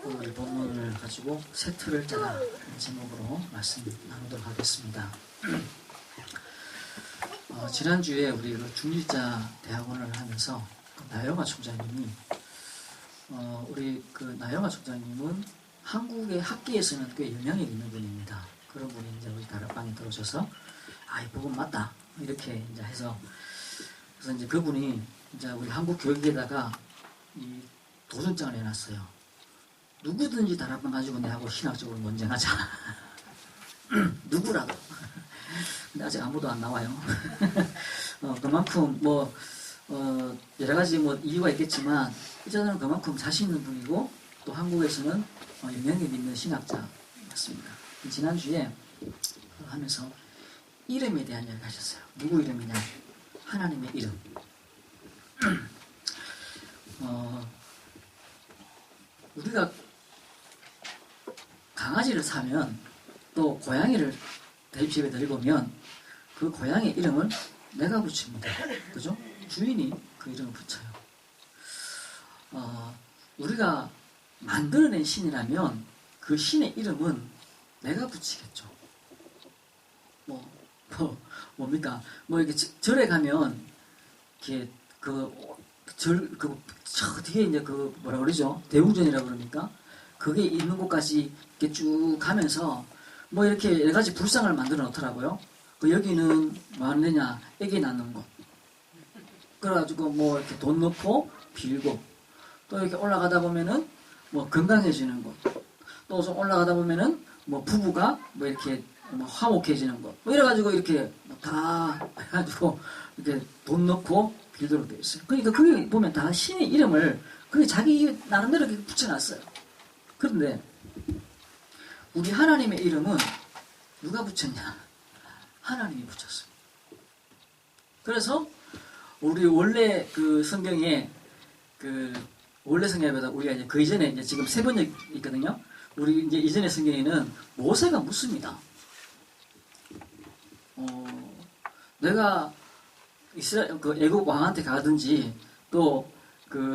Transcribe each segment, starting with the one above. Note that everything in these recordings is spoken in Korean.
오늘 본문을 가지고 새 틀을 짜라 제목으로 말씀 나누도록 하겠습니다. 지난주에 우리 그 중일자 대학원을 하면서 나영아 총장님이 우리 그 나영아 총장님은 한국의 학계에서는 꽤 영향력 있는 분입니다. 그런 분이 이제 우리 다락방에 들어오셔서 이 부분 맞다 이렇게 이제 해서 그래서 이제 그분이 이제 우리 한국 교육에다가 이 도전장을 내놨어요. 누구든지 다락방 가지고 내하고 신학적으로 논쟁하자. 누구라도. 근데 아직 아무도 안 나와요. 그만큼 여러 가지 이유가 있겠지만 이자는 그만큼 자신 있는 분이고 또 한국에서는 영향력 있는 신학자였습니다. 지난주에 하면서 이름에 대한 이야기를 하셨어요. 누구 이름이냐? 하나님의 이름. 우리가 강아지를 사면 또 고양이를 집에 데리고 오면 그 고양이의 이름을 내가 붙입니다. 그죠? 주인이 그 이름을 붙여요. 우리가 만들어낸 신이라면 그 신의 이름은 내가 붙이겠죠. 뭡니까? 이렇게 절에 가면 이렇게 저 뒤에 이제 뭐라 그러죠? 대웅전이라고 그럽니까? 그게 있는 곳까지 이렇게 쭉 가면서 이렇게 여러 가지 불상을 만들어 놓더라고요. 여기는 뭐 하느냐? 애기 낳는 곳. 그래가지고 이렇게 돈 넣고 빌고 또 이렇게 올라가다 보면은 건강해지는 곳. 또 좀 올라가다 보면은 부부가 이렇게 화목해지는 곳. 이래가지고 이렇게 다 해가지고 이렇게 돈 넣고 빌도록 되어 있어요. 그러니까 거기 보면 다 신의 이름을 그게 자기 나름대로 이렇게 붙여놨어요. 그런데 우리 하나님의 이름은 누가 붙였냐? 하나님이 붙였어요. 그래서 우리 원래 그 성경에 원래 성경보다 우리가 이제 그 이전에 이제 지금 세 번째 있거든요. 우리 이제 이전의 성경에는 모세가 묻습니다. 내가 이스라엘 애국 왕한테 가든지 또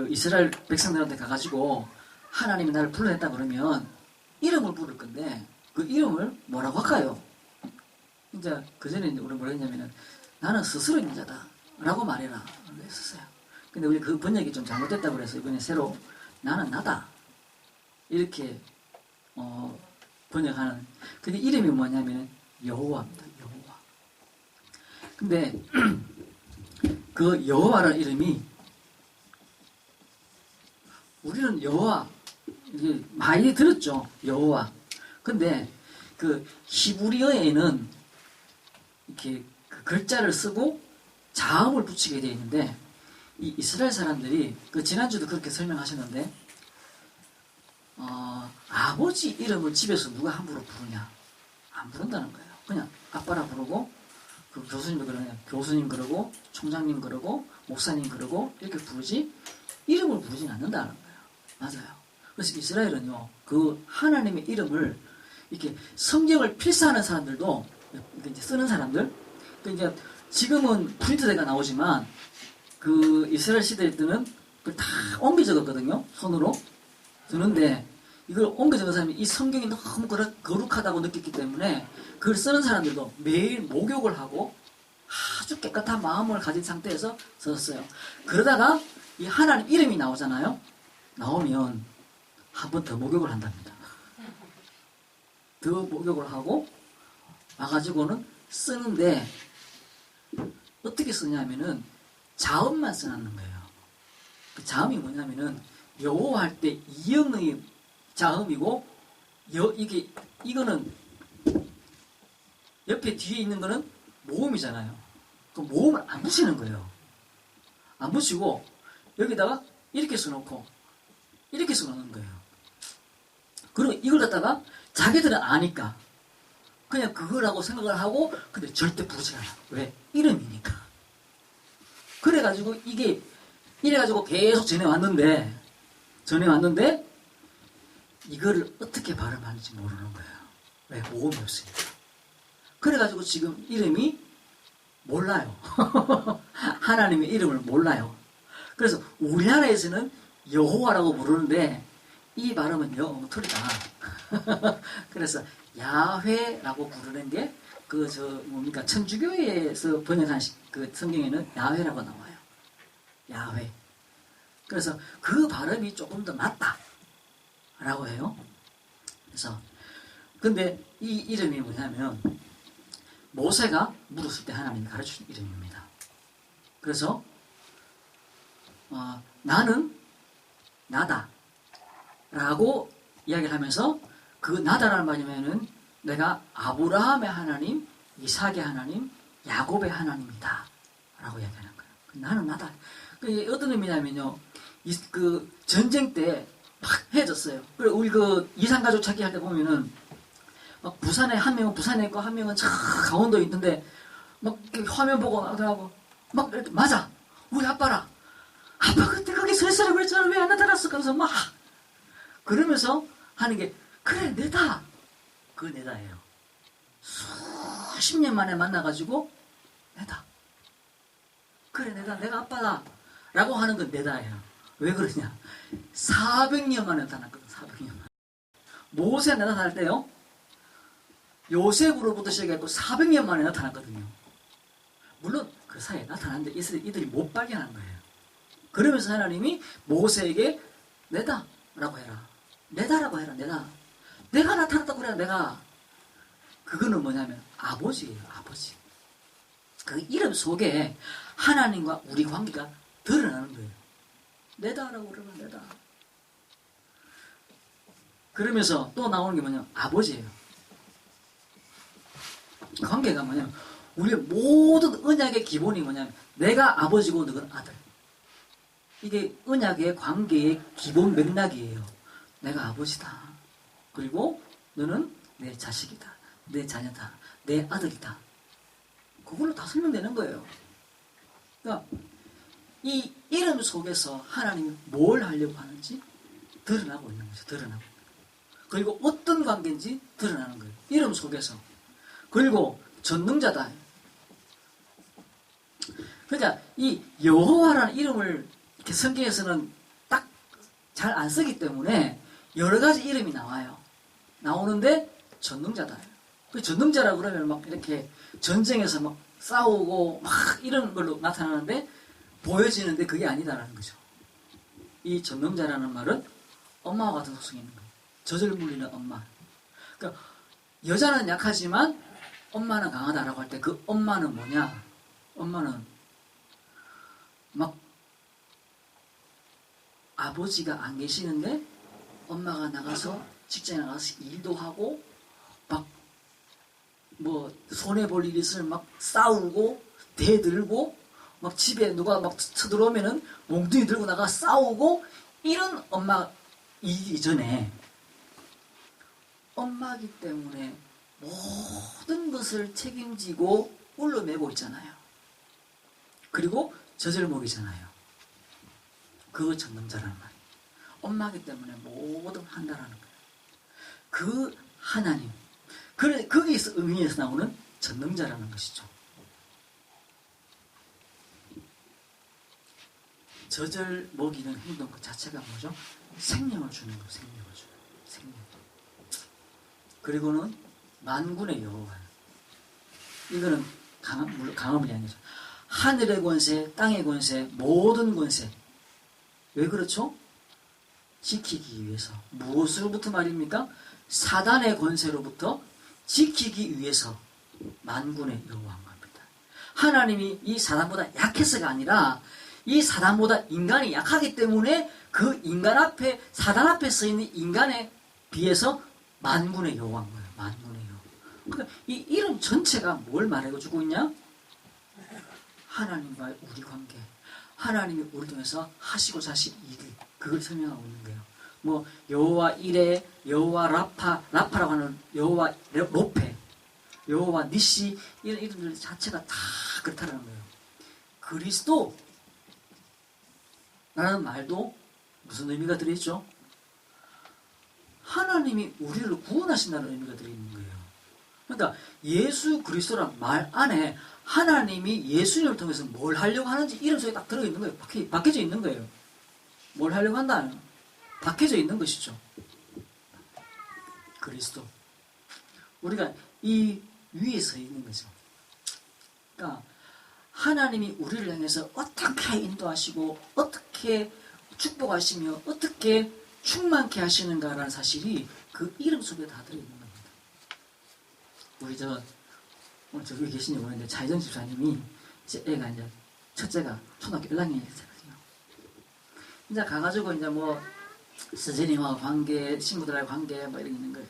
이스라엘 백성들한테 가가지고 하나님이 나를 불러냈다 그러면 이름을 부를 건데 그 이름을 뭐라고 할까요? 이제 그 전에 우리 뭐라 했냐면은 나는 스스로 있는 자다라고 말해라 했었어요. 근데 우리 그 번역이 좀 잘못됐다고 그래서 이번에 새로 나는 나다 이렇게 번역하는. 근데 이름이 뭐냐면 여호와입니다. 여호와. 근데 그 여호와라는 이름이 우리는 여호와 이게 많이 들었죠. 여호와. 근데 그 히브리어에는 이렇게 그 글자를 쓰고 자음을 붙이게 되어 있는데 이 이스라엘 사람들이 지난주도 그렇게 설명하셨는데 아버지 이름을 집에서 누가 함부로 부르냐? 안 부른다는 거예요. 그냥 아빠라 부르고 그 교수님도 그러냐? 교수님 그러고 총장님 그러고 목사님 그러고 이렇게 부르지 이름을 부르진 않는다는 거예요. 맞아요. 그래서 이스라엘은요 그 하나님의 이름을 이렇게 성경을 필사하는 사람들도 이제 쓰는 사람들 이제 지금은 프린트대가 나오지만 그 이스라엘 시대 때는 그걸 다 옮겨 적었거든요. 손으로 쓰는데 이걸 옮겨 적은 사람이 이 성경이 너무 거룩하다고 느꼈기 때문에 그걸 쓰는 사람들도 매일 목욕을 하고 아주 깨끗한 마음을 가진 상태에서 썼어요. 그러다가 이 하나님 이름이 나오잖아요. 나오면 한 번 더 목욕을 한답니다. 더 목욕을 하고 와가지고는 쓰는데 어떻게 쓰냐면은 자음만 써놨는 거예요. 그 자음이 뭐냐면은 여호와 할 때 이영의 자음이고 이거는 옆에 뒤에 있는 거는 모음이잖아요. 그 모음을 안 붙이는 거예요. 안 붙이고 여기다가 이렇게 써놓고 이렇게 써놓는 거예요. 그리고 이걸 갖다가 자기들은 아니까 그냥 그거라고 생각을 하고 근데 절대 부르지 않아요. 왜? 이름이니까. 그래가지고 이게 이래가지고 계속 전해왔는데 이거를 어떻게 발음하는지 모르는 거예요. 왜? 모음이 없으니까. 그래가지고 지금 이름이 몰라요. 하나님의 이름을 몰라요. 그래서 우리나라에서는 여호와라고 부르는데 이 발음은 엉터리다. 그래서 야훼라고 부르는 게 뭡니까 천주교에서 번역한 그 성경에는 야훼라고 나와요. 야훼. 그래서 그 발음이 조금 더 맞다라고 해요. 그래서 근데 이 이름이 뭐냐면 모세가 물었을 때 하나님이 가르쳐준 이름입니다. 그래서 나는 나다 라고 이야기를 하면서 그 나다라는 말이면은 내가 아브라함의 하나님, 이삭의 하나님, 야곱의 하나님이다 라고 이야기하는 거예요. 나는 나다. 어떤 의미냐면요, 그 전쟁 때 막 해졌어요. 그리고 우리 그 이산가족 찾기 할 때 보면은 막 부산에 한 명은 부산에 있고 한 명은 저 강원도에 있는데 막 화면 보고 나더라고 막 이렇게 맞아 우리 아빠라 아빠 그때 거기 서 있으라고 그랬잖아 왜 안 나타났어 그래서 막 그러면서 하는 게 그래 내다 그 내다예요. 수십 년 만에 만나가지고 내다 그래 내가 아빠다 라고 하는 건 내다예요. 왜 그러냐 400년 만에 나타났거든. 400년 만에 모세 나타날 때요 요셉으로부터 시작해서 400년 만에 나타났거든요. 물론 그 사이에 나타났는데 이들이 못 발견한 거예요. 그러면서 하나님이 모세에게 내다라고 해라. 내다라고 해라. 내가 나타났다고 그래라. 내가. 그거는 뭐냐면 아버지예요. 아버지. 그 이름 속에 하나님과 우리 관계가 드러나는 거예요. 내다라고 그러면 내다. 그러면서 또 나오는 게 뭐냐면 아버지예요. 관계가 뭐냐면 우리의 모든 언약의 기본이 뭐냐면 내가 아버지고 너는 아들. 이게 언약의 관계의 기본 맥락이에요. 내가 아버지다. 그리고 너는 내 자식이다. 내 자녀다. 내 아들이다. 그걸로 다 설명되는 거예요. 그러니까 이 이름 속에서 하나님이 뭘 하려고 하는지 드러나고 있는 거죠. 드러나고. 그리고 어떤 관계인지 드러나는 거예요. 이름 속에서. 그리고 전능자다. 그러니까 이 여호와라는 이름을 이렇게 성경에서는 딱 잘 안 쓰기 때문에 여러 가지 이름이 나와요. 나오는데 전능자다. 그 전능자라고 그러면 막 이렇게 전쟁에서 막 싸우고 막 이런 걸로 나타나는데 보여지는데 그게 아니다라는 거죠. 이 전능자라는 말은 엄마와 같은 속성이 있는 거예요. 젖을 물리는 엄마. 그러니까 여자는 약하지만 엄마는 강하다라고 할 때 그 엄마는 뭐냐? 엄마는 막 아버지가 안 계시는데 엄마가 나가서 직장에 나가서 일도 하고 막 뭐 손해볼 일 있으면 막 싸우고 대들고 막 집에 누가 막 쳐들어오면은 몽둥이 들고 나가 싸우고 이런 엄마 이전에 엄마기 때문에 모든 것을 책임지고 울러매고 있잖아요. 그리고 젖을 먹이잖아요. 그거 전능자라는 말이에요. 엄마기 때문에 모든 한다라는 거예요. 그 하나님. 거기에서 의미에서 나오는 전능자라는 것이죠. 젖을 먹이는 행동 그 자체가 뭐죠? 생명을 주는 거, 생명을 주는 거, 생명. 그리고는 만군의 여호와. 이거는 물론 강함이 아니죠. 하늘의 권세, 땅의 권세, 모든 권세. 왜 그렇죠? 지키기 위해서. 무엇으로부터 말입니까? 사단의 권세로부터 지키기 위해서 만군의 여호와인 겁니다. 하나님이 이 사단보다 약해서가 아니라 이 사단보다 인간이 약하기 때문에 그 인간 앞에 사단 앞에 서 있는 인간에 비해서 만군의 여호와인 거예요. 만군의 여호와. 그러니까 이 이름 전체가 뭘 말해주고 있냐? 하나님과의 우리 관계. 하나님이 우리 통해서 하시고자 하실 일. 그걸 설명하고 있는 거예요. 뭐 여호와 이레, 여호와 라파라고 하는 여호와 로페, 여호와 니시 이런 이름들 자체가 다 그렇다는 거예요. 그리스도라는 말도 무슨 의미가 들어있죠? 하나님이 우리를 구원하신다는 의미가 들어있는 거예요. 그러니까 예수 그리스도란 말 안에 하나님이 예수님을 통해서 뭘 하려고 하는지 이름 속에 딱 들어있는 거예요. 박혀져 있는 거예요. 뭘 하려고 한다는 박혀져 있는 것이죠. 그리스도. 우리가 이 위에 서 있는 거죠. 그러니까 하나님이 우리를 향해서 어떻게 인도하시고 어떻게 축복하시며 어떻게 충만케 하시는가라는 사실이 그 이름 속에 다 들어있는 겁니다. 우리 오늘 저기 계신 분인데 차이정 집사님이 이제 애가 이제 첫째가 초등학교 1학년이었거든요. 이제 가가지고 이제 뭐 선생님하고 관계, 친구들하고 관계 뭐 이런 게 있는 거예요.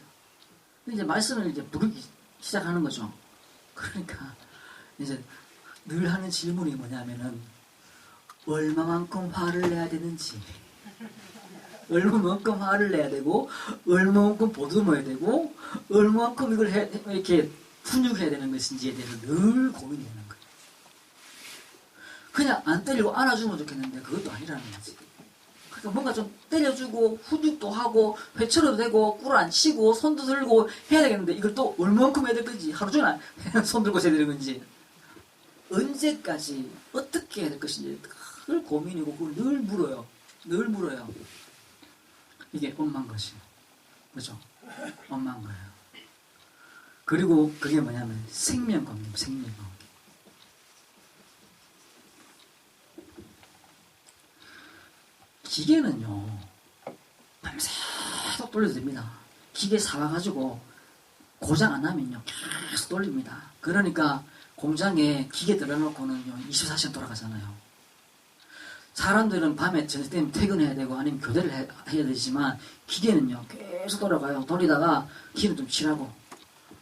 이제 말씀을 이제 부르기 시작하는 거죠. 그러니까 이제 늘 하는 질문이 뭐냐면은 얼마만큼 화를 내야 되는지, 얼마만큼 화를 내야 되고, 얼마만큼 보듬어야 되고, 얼마만큼 이걸 이렇게 훈육해야 되는 것인지에 대해서 늘 고민이 되는 거예요. 그냥 안 때리고 안아주면 좋겠는데 그것도 아니라는 거지. 그러니까 뭔가 좀 때려주고 훈육도 하고 회초로도 되고 꿀 안 치고 손도 들고 해야 되겠는데 이걸 또 얼마만큼 해야 될 건지 하루 종일 손 들고 해야 되는 건지 언제까지 어떻게 해야 될 것인지 늘 고민이고 그걸 늘 물어요. 늘 물어요. 이게 엄마인 것이에요. 그죠? 엄마인 거예요. 그리고 그게 뭐냐면 생명관계입니다. 생명관계. 기계는요 밤새도록 돌려도 됩니다. 기계 사와가지고 고장 안 나면요 계속 돌립니다. 그러니까 공장에 기계 들어놓고는요 24시간 돌아가잖아요. 사람들은 밤에 저녁 때면 퇴근해야 되고 아니면 교대를 해야 되지만 기계는요 계속 돌아가요. 돌리다가 기름 좀 칠하고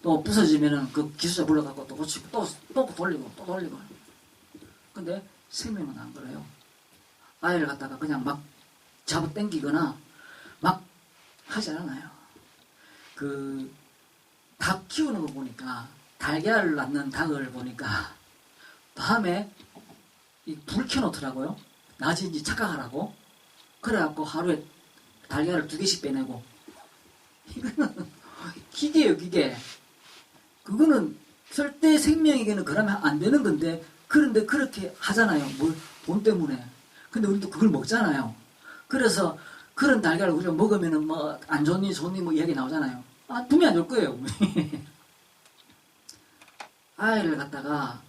또 부서지면은 그 기술자 불러갖고 또 고치고 또 돌리고 또 돌리고. 근데 생명은 안 그래요. 아이를 갖다가 그냥 막 잡아 당기거나 막 하지 않아요. 그 닭 키우는 거 보니까 달걀을 낳는 닭을 보니까 밤에 불 켜놓더라고요. 낮인지 착각하라고. 그래갖고 하루에 달걀을 2개씩 빼내고. 이거는 기계예요, 기계. 그거는 절대 생명에게는 그러면 안 되는 건데 그런데 그렇게 하잖아요. 뭘 돈 때문에. 근데 우리도 그걸 먹잖아요. 그래서 그런 달걀을 우리가 먹으면은 뭐 안 좋니 좋니 뭐 이야기 나오잖아요. 아, 분명히 안 좋을 거예요. 아이를 갖다가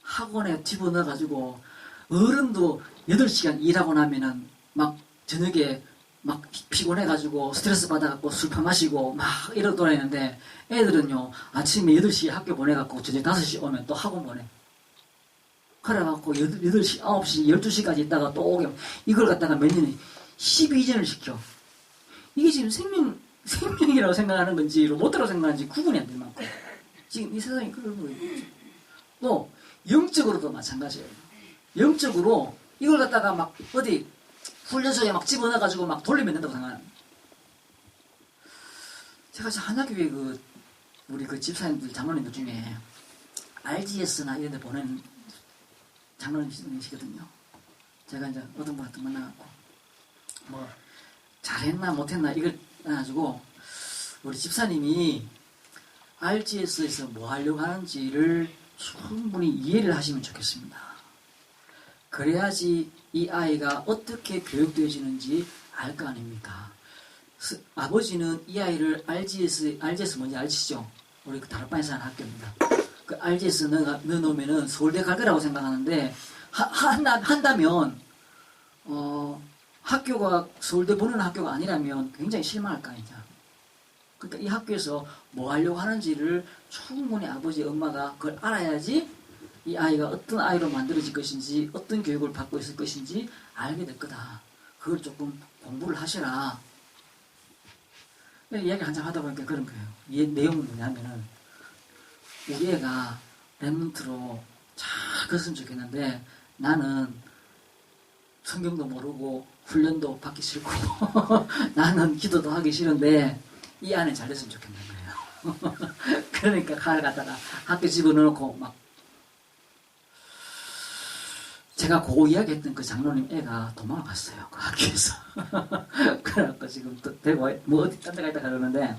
학원에 집어넣어가지고 어른도 8시간 일하고 나면은 막 저녁에 막 피곤해가지고 스트레스 받아갖고 술 파마시고 막 이러고 돌아다니는데 애들은요 아침에 8시에 학교 보내갖고 저녁 5시 오면 또 학원 보내. 그래갖고 8시, 9시, 12시까지 있다가 또 오게 이걸 갖다가 몇 년에 12전을 시켜. 이게 지금 생명이라고 생각하는 건지 로봇이라고 생각하는지 구분이 안 될 만큼 지금 이 세상이 그런 거예요. 또 영적으로도 마찬가지예요. 영적으로 이걸 갖다가 막 어디 훈련소에 막 집어넣어가지고 막 돌리면 된다고 생각하는. 제가 하나교회 우리 집사님들 장로님들 중에 RGS나 이런 데 보낸 장로님이시거든요. 제가 이제 어떤 분한테 만나갖고 뭐 잘했나 못했나 이걸 해가지고 우리 집사님이 RGS에서 뭐 하려고 하는지를 충분히 이해를 하시면 좋겠습니다. 그래야지 이 아이가 어떻게 교육되어지는지 알 거 아닙니까? 아버지는 이 아이를 RGS 뭔지 아시죠? 우리 그 다락방에서 하는 학교입니다. 그 RGS 넣어놓으면은 서울대 갈 거라고 생각하는데 한다면 학교가 서울대 보는 학교가 아니라면 굉장히 실망할 거 아니냐. 그러니까 이 학교에서 뭐 하려고 하는지를 충분히 아버지, 엄마가 그걸 알아야지 이 아이가 어떤 아이로 만들어질 것인지 어떤 교육을 받고 있을 것인지 알게 될 거다. 그걸 조금 공부를 하시라. 이야기를 한참 하다 보니까 그런 거예요. 이 내용은 뭐냐면은 우리 애가 랩런트로 잘 컸으면 좋겠는데 나는 성경도 모르고 훈련도 받기 싫고 나는 기도도 하기 싫은데 이 안에 잘 됐으면 좋겠는 거예요. 그러니까 칼을 갖다가 학교 집어넣고 막 제가 고 이야기했던 그 장로님 애가 도망을 갔어요. 그 학교에서. 그래갖고 지금 또 대구 뭐 어디 딴 데 가 있다 그러는데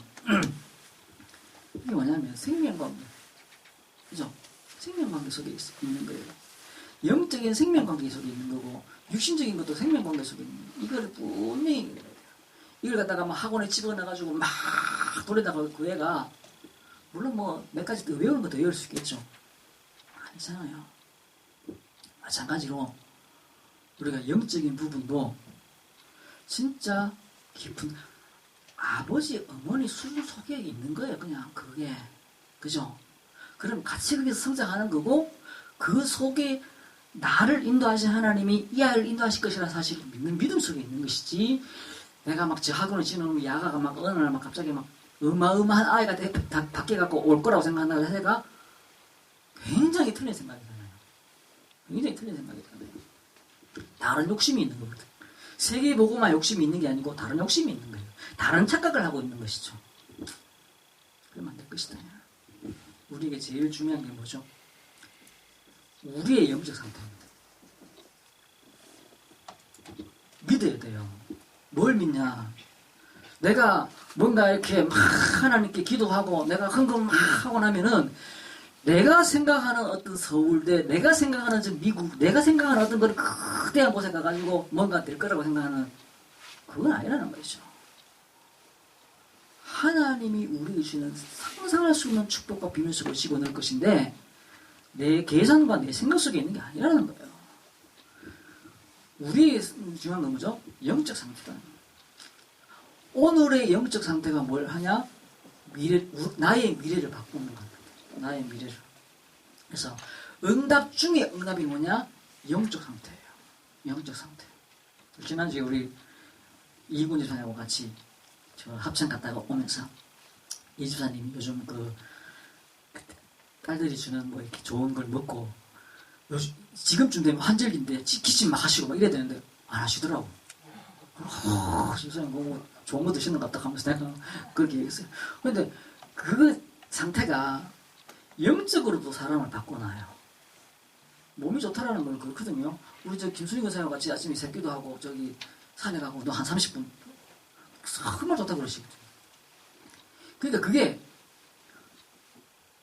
이게 뭐냐면 생명과입니다. 그죠? 생명관계 속에 있는 거예요. 영적인 생명관계 속에 있는 거고 육신적인 것도 생명관계 속에 있는 거예요. 이걸 분명히 이걸 갖다가 막 학원에 집어넣어가지고 막 돌리다가 그 애가 물론 뭐 몇 가지 더 외우는 것도 외울 수 있겠죠. 아니잖아요. 마찬가지로 우리가 영적인 부분도 진짜 깊은 아버지, 어머니 수준 속에 있는 거예요. 그냥 그게. 그죠? 그럼 같이 거기서 성장하는 거고 그 속에 나를 인도하신 하나님이 이 아이를 인도하실 것이라는 사실을 믿는 믿음 속에 있는 것이지 내가 막 저 학원을 지내는 야가가 막 어느 날 막 갑자기 막 어마어마한 아이가 바뀌어갖고 올 거라고 생각한다고 해가 굉장히 틀린 생각이잖아요. 굉장히 틀린 생각이잖아요. 다른 욕심이 있는 거거든. 세계보고만 욕심이 있는 게 아니고 다른 욕심이 있는 거예요. 다른 착각을 하고 있는 것이죠. 그러면 안 될 것이다. 우리에게 제일 중요한 게 뭐죠? 우리의 영적 상태입니다. 믿어야 돼요. 뭘 믿냐? 내가 뭔가 이렇게 막 하나님께 기도하고 내가 헌금 막 하고 나면은 내가 생각하는 어떤 서울대, 내가 생각하는 저 미국, 내가 생각하는 어떤 그런 거대한 곳에 가가지고 뭔가 될 거라고 생각하는 그건 아니라는 거죠. 하나님이 우리에게 주시는 상상할 수 없는 축복과 비밀 속을 집어넣을 것인데 내 계산과 내 생각 속에 있는 게 아니라는 거예요. 우리의 중요한 건 뭐죠? 영적 상태다. 오늘의 영적 상태가 뭘 하냐? 나의 미래를 바꾸는 겁니다. 나의 미래를. 그래서 응답 중에 응답이 뭐냐? 영적 상태예요. 영적 상태. 지난주에 우리 이군 집사님하고 같이 저 합창 갔다가 오면서 이 집사님이 요즘 그 딸들이 주는 뭐 이렇게 좋은 걸 먹고 요즘 지금쯤 되면 환절기인데 기침 막 하시고 막 이래야 되는데 안 하시더라고. 집사님 뭐 좋은 거 드시는 것 같다 하면서 내가 그렇게 얘기했어요. 그런데 그 상태가 영적으로도 사람을 바꿔놔요. 몸이 좋다라는 건 그렇거든요. 우리 저 김순희 권사님과 같이 아침에 새끼도 하고 저기 산에 가고 너 한 30분 정말 좋다고 그러시거든요. 그러니까 그게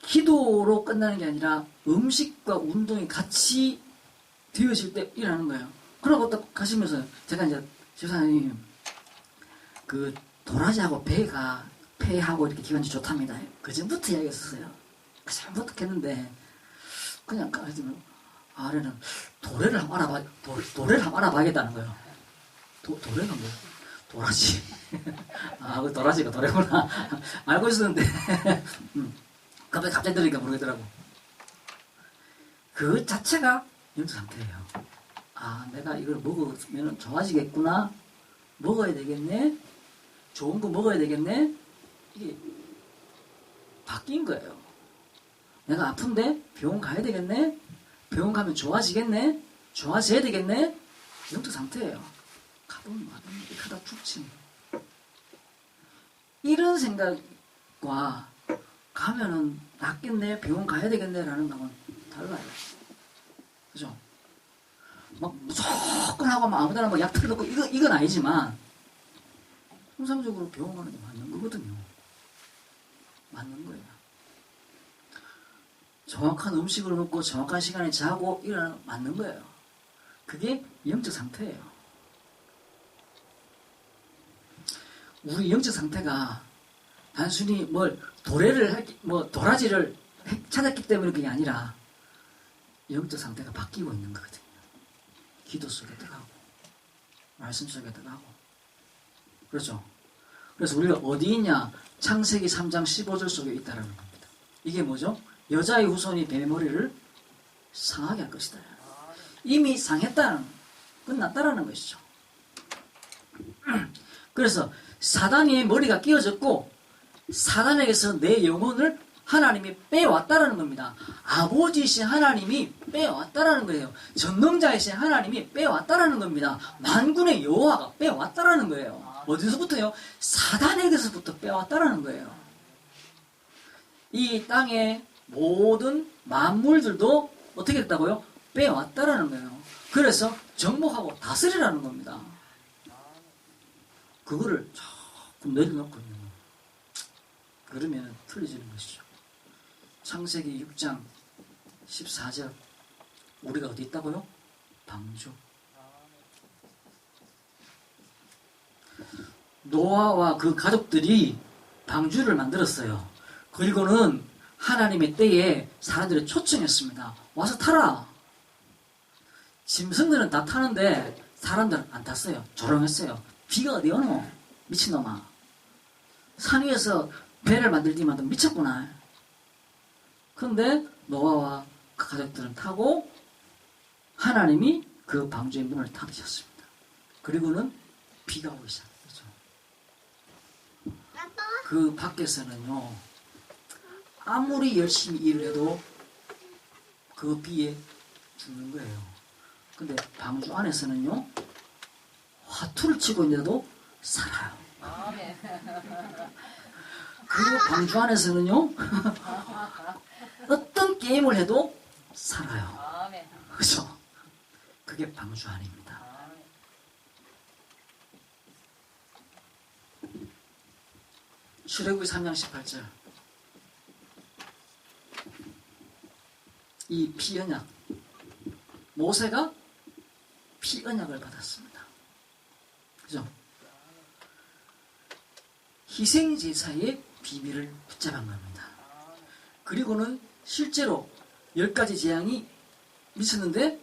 기도로 끝나는 게 아니라 음식과 운동이 같이 되어질 때 일어나는 거예요. 그러고 딱 가시면서 제가 이제 집사님 그 도라지하고 폐하고 이렇게 기관지 좋답니다. 그전부터 이야기했었어요. 그전부터 했는데 그냥 가지면 아래는 도래를 한번 알아봐야겠다는 거예요. 도래가 뭐예요? 도라지. 아, 그 도라지가 도래구나. 알고 있었는데 갑자기 들으니까 모르겠더라고. 그 자체가 영적 상태예요. 아, 내가 이걸 먹으면 좋아지겠구나. 먹어야 되겠네. 좋은 거 먹어야 되겠네. 이게 바뀐 거예요. 내가 아픈데 병원 가야 되겠네. 병원 가면 좋아지겠네. 좋아져야 되겠네. 영적 상태예요. 가보면 이렇게 하다 죽지. 이런 생각과 가면은 낫겠네, 병원 가야 되겠네 라는 거는 달라요. 그죠? 막 무조건 하고 막 아무데나 막 약 틀어놓고 이건 아니지만 통상적으로 병원 가는 게 맞는 거거든요. 맞는 거예요. 정확한 음식을 먹고 정확한 시간에 자고 일어나는 맞는 거예요. 그게 영적 상태예요. 우리 영적 상태가 단순히 도라지를 찾았기 때문에 그게 아니라 영적 상태가 바뀌고 있는 거거든요. 기도 속에 들어가고 말씀 속에 들어가고 그렇죠. 그래서 우리가 어디 있냐? 창세기 3장 15절 속에 있다라는 겁니다. 이게 뭐죠? 여자의 후손이 뱀의 머리를 상하게 할 것이다. 이미 상했다는 끝났다라는 것이죠. 그래서 사단의 머리가 끼어졌고 사단에게서 내 영혼을 하나님이 빼왔다라는 겁니다. 아버지이신 하나님이 빼왔다라는 거예요. 전능자이신 하나님이 빼왔다라는 겁니다. 만군의 여호와가 빼왔다라는 거예요. 어디서부터요? 사단에게서부터 빼왔다라는 거예요. 이 땅의 모든 만물들도 어떻게 됐다고요? 빼왔다라는 거예요. 그래서 정복하고 다스리라는 겁니다. 그거를 조금 내려놓거든요. 그러면 틀려지는 것이죠. 창세기 6장 14절. 우리가 어디 있다고요? 방주. 노아와 그 가족들이 방주를 만들었어요. 그리고는 하나님의 때에 사람들을 초청했습니다. 와서 타라. 짐승들은 다 타는데 사람들은 안 탔어요. 조용했어요. 비가 어디 오노? 미친놈아. 산 위에서 배를 만들지만 미쳤구나. 그런데 노아와 그 가족들은 타고 하나님이 그 방주의 문을 닫으셨습니다. 그리고는 비가 오기 시작했죠. 그 밖에서는요, 아무리 열심히 일을 해도 그 비에 죽는 거예요. 근데 방주 안에서는요, 화투를 치고 있는데도 살아요. 그 방주 안에서는요, 어떤 게임을 해도 살아요. 그렇죠? 그게 방주 안입니다. 출애굽기 3장 18절. 이 피언약, 모세가 피언약을 받았습니다. 그죠? 희생제사의 비밀을 붙잡은 겁니다. 그리고는 실제로 10가지 재앙이 미쳤는데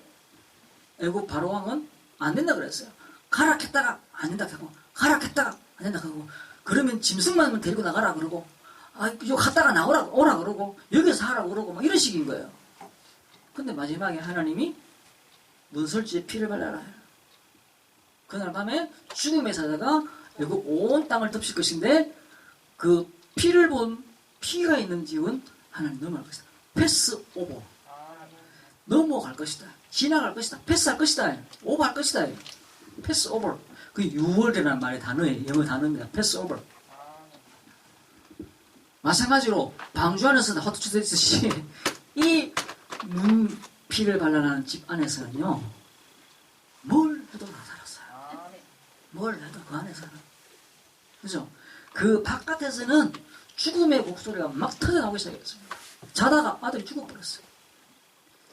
애굽 바로왕은 안 된다 그랬어요. 가라 했다가 안 된다 하고, 가라 했다가 안 된다 하고, 그러면 짐승만 데리고 나가라 그러고, 요 갔다가 오라 그러고, 여기서 하라고 그러고, 막 이런 식인 거예요. 근데 마지막에 하나님이 문설주에 피를 발라라. 그날 밤에 죽음의 사자가 애굽 온 땅을 덮칠 것인데, 그 피를 본 피가 있는 지역은 하나님 넘어갈 것이다. 패스 오버. 넘어갈 것이다. 지나갈 것이다. 패스할 것이다. 오버할 것이다. 패스 오버. 그 유월이라는 말의 단어예요. 영어 단어입니다. 패스 오버. 마찬가지로 방주 안에서도 헛투치듯이 이 피를 발라나는 집 안에서는요, 뭘 해도 다 살았어요. 뭘 해도 그 안에서는. 그죠? 그 바깥에서는 죽음의 목소리가 막 터져나오기 시작했습니다. 자다가 아들이 죽어버렸어요.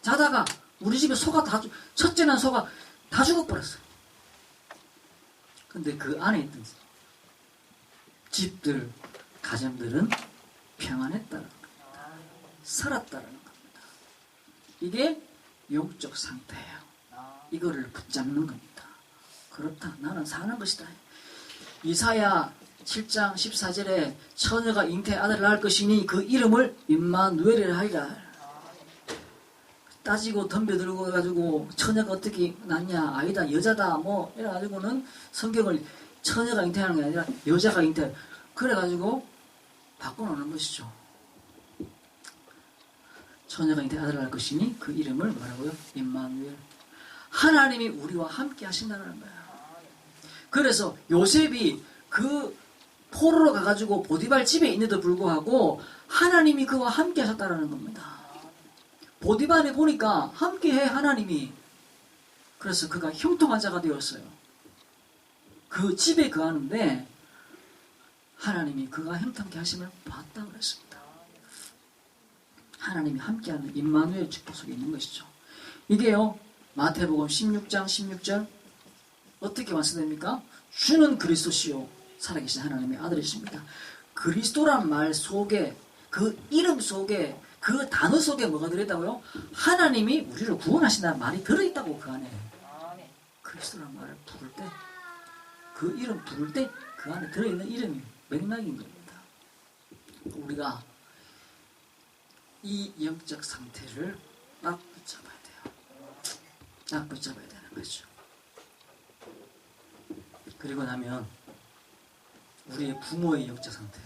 자다가 우리 집에 소가 첫째 난 소가 다 죽어버렸어요. 근데 그 안에 있던 집들, 가정들은 평안했다는 겁니다. 살았다는 겁니다. 이게 영적 상태예요. 이거를 붙잡는 겁니다. 그렇다. 나는 사는 것이다. 이사야 7장 14절에 처녀가 잉태의 아들을 낳을 것이니 그 이름을 임마누엘이라 하리라. 따지고 덤벼들고 해가지고 처녀가 어떻게 낳냐, 아니다, 여자다, 뭐 이래가지고는 성경을 처녀가 잉태하는 게 아니라 여자가 잉태, 그래가지고 바꿔놓는 것이죠. 처녀가 잉태의 아들을 낳을 것이니 그 이름을 뭐라고요? 임마누엘. 하나님이 우리와 함께 하신다는 거예요. 그래서 요셉이 그 포로로 가가지고 보디발 집에 있는데도 불구하고 하나님이 그와 함께 하셨다는 겁니다. 보디발에 보니까 함께해 하나님이. 그래서 그가 형통한 자가 되었어요. 그 집에 거하는데 하나님이 그가 형통케 하심을 봤다 그랬습니다. 하나님이 함께하는 임마누엘 축복 속에 있는 것이죠. 이게요, 마태복음 16장 16절 어떻게 완성됩니까? 주는 그리스도시요 살아계신 하나님의 아들이십니다. 그리스도란 말 속에, 그 이름 속에, 그 단어 속에 뭐가 들어있다고요? 하나님이 우리를 구원하신다는 말이 들어있다고. 그 안에 그리스도란 말을 부를 때, 그 이름 부를 때 그 안에 들어있는 이름이 맥락인 겁니다. 우리가 이 영적 상태를 딱 붙잡아야 돼요. 딱 붙잡아야 되는 거죠. 그리고 나면 우리의 부모의 영적 상태,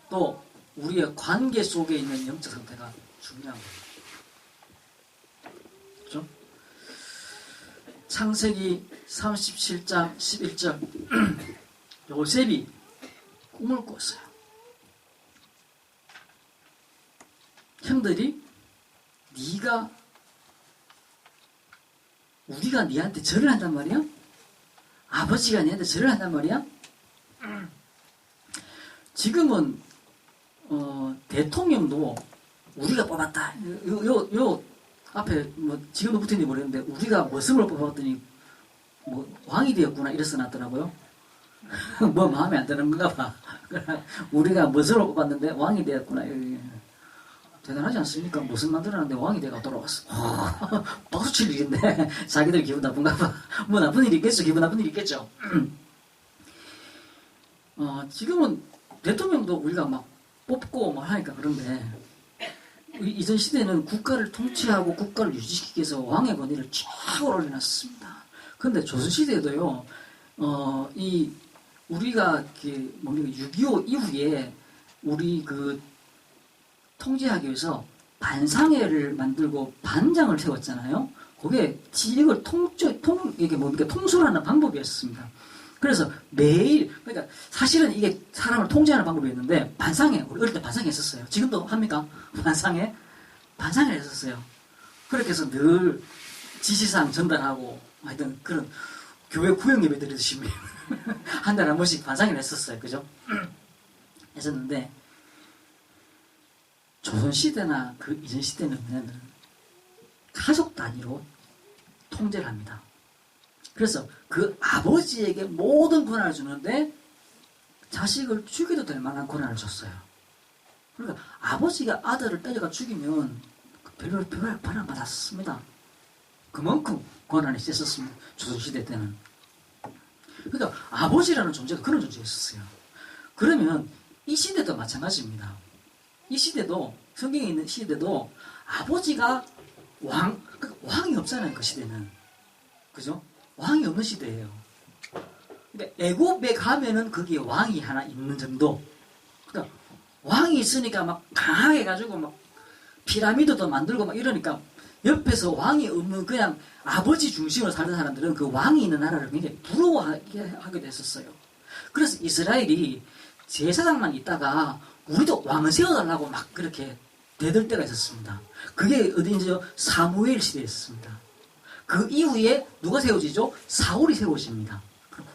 또 우리의 관계 속에 있는 영적 상태가 중요한 겁니다. 그렇죠? 창세기 37장 11절 요셉이 꿈을 꿨어요. 형들이 우리가 니한테 절을 한단 말이야? 아버지가 니한테 절을 한단 말이야? 지금은 대통령도 우리가 뽑았다. 요 앞에 뭐 지금도 붙었는지 모르겠는데 우리가 머슴을 뽑았더니 뭐 왕이 되었구나 이래서 놨더라고요. 뭐 마음에 안 드는 건가 봐. 우리가 머슴을 뽑았는데 왕이 되었구나. 대단하지 않습니까? 머슴 만들었는데 왕이 돼가 돌아왔어. 박수 칠 일인데 자기들 기분 나쁜가 봐. 뭐 나쁜 일이 있겠죠. 기분 나쁜 일이 있겠죠. 지금은 대통령도 우리가 막 뽑고 막 하니까 그런데 이전 시대는 국가를 통치하고 국가를 유지시키기 위해서 왕의 권위를 쫙 올려놨습니다. 그런데 조선시대에도요, 우리가, 뭡니까, 6.25 이후에 우리 통제하기 위해서 반상회를 만들고 반장을 세웠잖아요. 그게 지역을 이게 뭡니까, 통솔하는 방법이었습니다. 그래서 매일, 그러니까 사실은 이게 사람을 통제하는 방법이었는데, 반상회, 우리 어릴 때 반상회 했었어요. 지금도 합니까? 반상회? 반상회를 했었어요. 그렇게 해서 늘 지시사항 전달하고, 하여튼 그런 교회 구역 예배 드리듯이 한 달에 한 번씩 반상회를 했었어요. 그죠? 했었는데, 조선시대나 그 이전 시대는 뭐냐면, 가족 단위로 통제를 합니다. 그래서 그 아버지에게 모든 권한을 주는데 자식을 죽여도 될 만한 권한을 줬어요. 그러니까 아버지가 아들을 때려가 죽이면 별로 권한 받았습니다. 그만큼 권한이 셌었습니다. 조선시대 때는. 그러니까 아버지라는 존재가 그런 존재였었어요. 그러면 이 시대도 마찬가지입니다. 이 시대도, 성경에 있는 시대도 아버지가 왕이 없잖아요. 그 시대는. 그죠? 왕이 없는 시대예요. 그러니까 애굽에 가면은 거기에 왕이 하나 있는 정도. 그러니까 왕이 있으니까 막 강하게 가지고 막 피라미드도 만들고 막 이러니까 옆에서 왕이 없는 그냥 아버지 중심으로 살던 사람들은 그 왕이 있는 나라를 굉장히 부러워하게 됐었어요. 그래서 이스라엘이 제사장만 있다가 우리도 왕을 세워달라고 막 그렇게 대들 때가 있었습니다. 그게 어딘지요? 사무엘 시대였습니다. 그 이후에 누가 세워지죠? 사울이 세워집니다.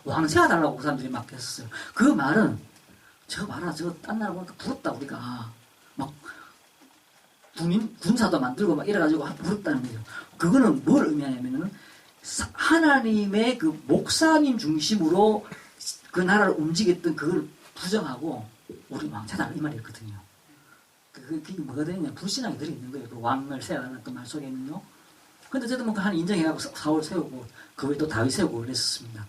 왕 세워달라고 그 사람들이 막 했었어요. 그 말은 저거 봐라, 저거 딴 나라 보니까 부럽다 우리가 막 군사도 만들고 막 이래가지고 부럽다는 거죠. 그거는 뭘 의미하냐면은 하나님의 그 목사님 중심으로 그 나라를 움직였던 그걸 부정하고 우리 왕 세워달라 이 말이었거든요. 그게 뭐가 되느냐? 불신앙이 들어있는 거예요. 그 왕을 세워달라는 그 말 속에는요. 근데 어쨌든 뭐 하나 인정해가고 사울 세우고 그 외에 또 다윗 세우고 그랬었습니다.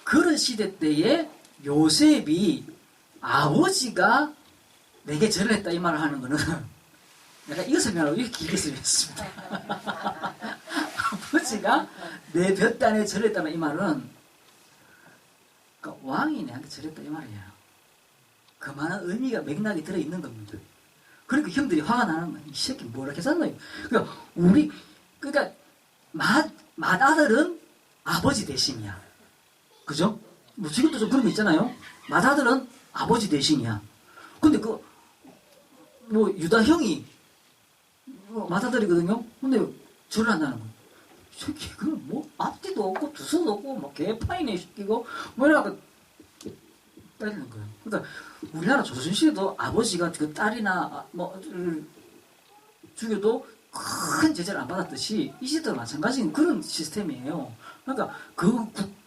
그런 시대 때에 요셉이 아버지가 내게 절을 했다 이 말을 하는 거는 내가 이거 설명하고 이렇게 길게 설명했습니다. 아버지가 내 볕단에 절을 했다는 이 말은 그러니까 왕이 내한테 절했다 이 말이에요. 그만한 의미가 맥락이 들어있는 겁니다. 그러니까 형들이 화가 나는 거야. 이 새끼 뭐라 했었노? 그러니까 맏아들은 아버지 대신이야. 그죠? 뭐 지금도 좀 그런 거 있잖아요. 맏아들은 아버지 대신이야. 근데 뭐 유다 형이 맏아들이거든요. 근데 절을 한다는 거야. 이 새끼 그건 뭐 앞뒤도 없고 두서도 없고 뭐 개파이네 시키고 뭐 이래갖고 때리는 거예요. 그러니까 우리나라 조선시대도 아버지가 그 딸이나 죽여도 큰 제재를 안 받았듯이 이 시대도 마찬가지인 그런 시스템이에요. 그러니까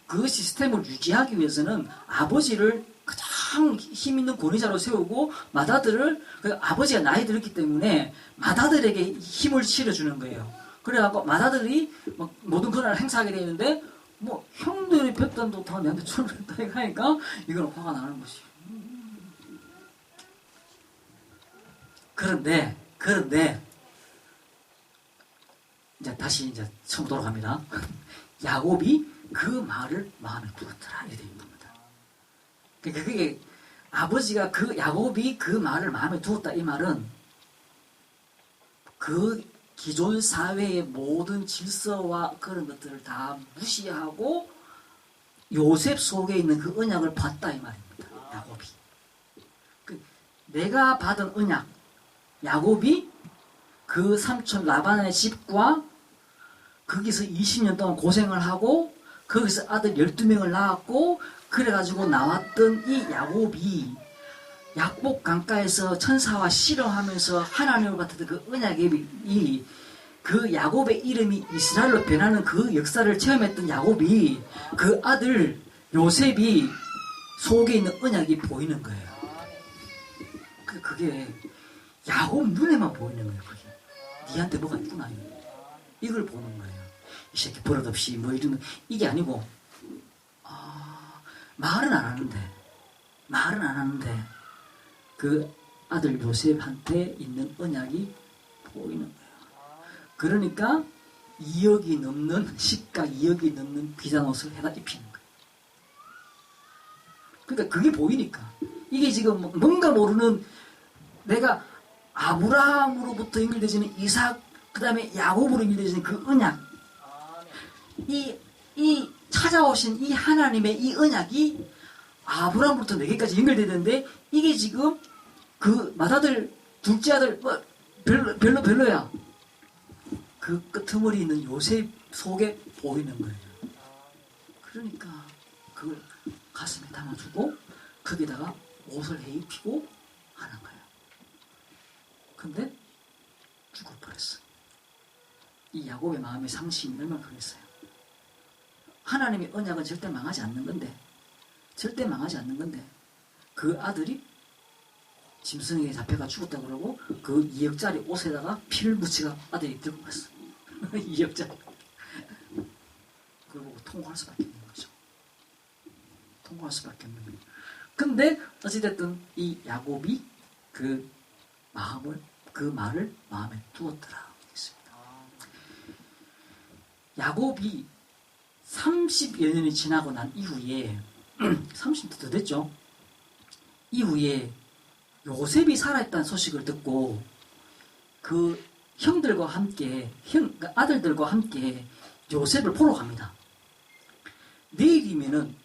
그 시스템을 유지하기 위해서는 아버지를 가장 힘 있는 권위자로 세우고 맏아들을 아버지가 나이 들었기 때문에 맏아들에게 힘을 실어주는 거예요. 그래갖고 맏아들이 모든 권한을 행사하게 되는데 뭐 형들이 볕단도 다 내한테 철을 했다 하니까 이거는 화가 나는 것이. 그런데 이제 다시 이제 처음 돌아갑니다. 야곱이 그 말을 마음에 두었더라 이렇게 되는 겁니다. 그게 아버지가 야곱이 그 말을 마음에 두었다 이 말은 그 기존 사회의 모든 질서와 그런 것들을 다 무시하고 요셉 속에 있는 그 언약을 봤다 이 말입니다. 야곱이. 내가 받은 언약, 야곱이 그 삼촌 라반의 집과 거기서 20년 동안 고생을 하고 거기서 아들 12명을 낳았고 그래가지고 나왔던 이 야곱이 약복 강가에서 천사와 씨름하면서 하나님을 받았던 그 언약이 그 야곱의 이름이 이스라엘로 변하는 그 역사를 체험했던 야곱이 그 아들 요셉이 속에 있는 언약이 보이는 거예요. 그게 야곱 눈에만 보이는 거예요. 그게 니한테 뭐가 있구나 이걸 보는 거예요. 이 새끼 버릇없이 뭐 이러면 이게 아니고 말은 안 하는데 그 아들 요셉한테 있는 언약이 보이는 거예요. 그러니까 2억이 넘는 시가 2억이 넘는 비싼 옷을 해다 입히는 거예요. 그러니까 그게 보이니까 이게 지금 뭔가 모르는 내가 아브라함으로부터 연결되지는 이삭 그 다음에 야곱으로 연결되지는 그 언약 이 찾아오신 이 하나님의 이 언약이 아브라함부터 내게까지 연결되는데 이게 지금 그 맏아들 둘째 아들 별로야 그 끄트머리 있는 요셉 속에 보이는 거예요. 그러니까 그걸 가슴에 담아주고 거기다가 옷을 해입히고 하는 거예요. 근데 죽어버렸어. 이 야곱의 마음의 상심이 얼마나 그랬어요. 하나님의 언약은 절대 망하지 않는 건데 그 아들이 짐승에게 잡혀가 죽었다고 그러고 그 2억짜리 옷에다가 피를 묻히가 아들이 들고 갔어. 2억짜리. 그걸 보고 통과할 수밖에 없는 거죠. 통과할 수밖에 없는 거예요. 근데 어찌됐든 이 야곱이 그 말을 마음에 두었더라. 했습니다. 야곱이 30여 년이 지나고 난 이후에 30도 더 됐죠. 이후에 요셉이 살아있다는 소식을 듣고 그 형들과 함께 아들들과 함께 요셉을 보러 갑니다. 내일이면은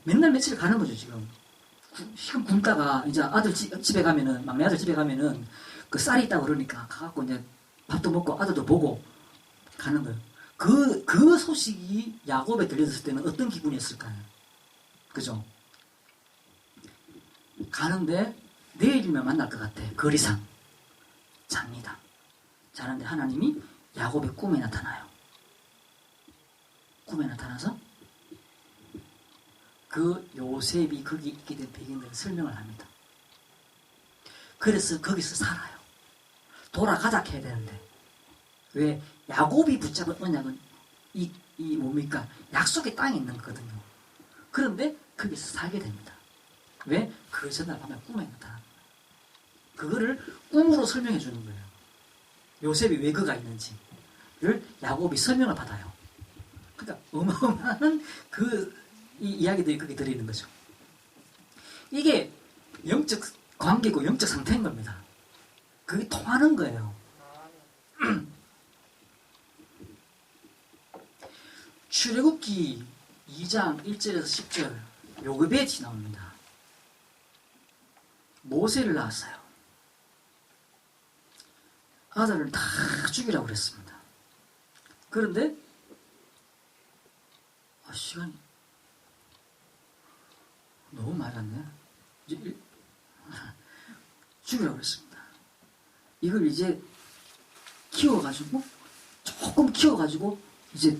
맨날 며칠 가는 거죠. 지금 굶다가 이제 아들 집에 가면은 막내 아들 집에 가면은 그 쌀이 있다고 그러니까 가갖고 이제 밥도 먹고 아들도 보고 가는 거예요. 그 소식이 야곱에 들려졌을 때는 어떤 기분이었을까요? 그죠? 가는데 내일이면 만날 것 같아. 거리상 잡니다. 자는데 하나님이 야곱의 꿈에 나타나요. 꿈에 나타나서 그 요셉이 거기 있게 된 배경들을 설명을 합니다. 그래서 거기서 살아요. 돌아가자 해야 되는데 왜 야곱이 붙잡은 언약은 이 뭡니까? 약속의 땅에 있는 거거든요. 그런데 거기서 살게 됩니다. 왜? 그 전날 밤에 꿈에 나타나는 거예요. 그거를 꿈으로 설명해 주는 거예요. 요셉이 왜 그가 있는지를 야곱이 설명을 받아요. 그러니까 어마어마한 이 이야기들이 거기 들어있는 거죠. 이게 영적 관계고 영적 상태인 겁니다. 그게 통하는 거예요. 출애굽기 2장 1절에서 10절 요괴벳이 나옵니다. 모세를 낳았어요. 아들을 다 죽이라고 그랬습니다. 그런데 시간이 너무 많았네. 죽이라고 그랬습니다. 이걸 이제 조금 키워가지고 이제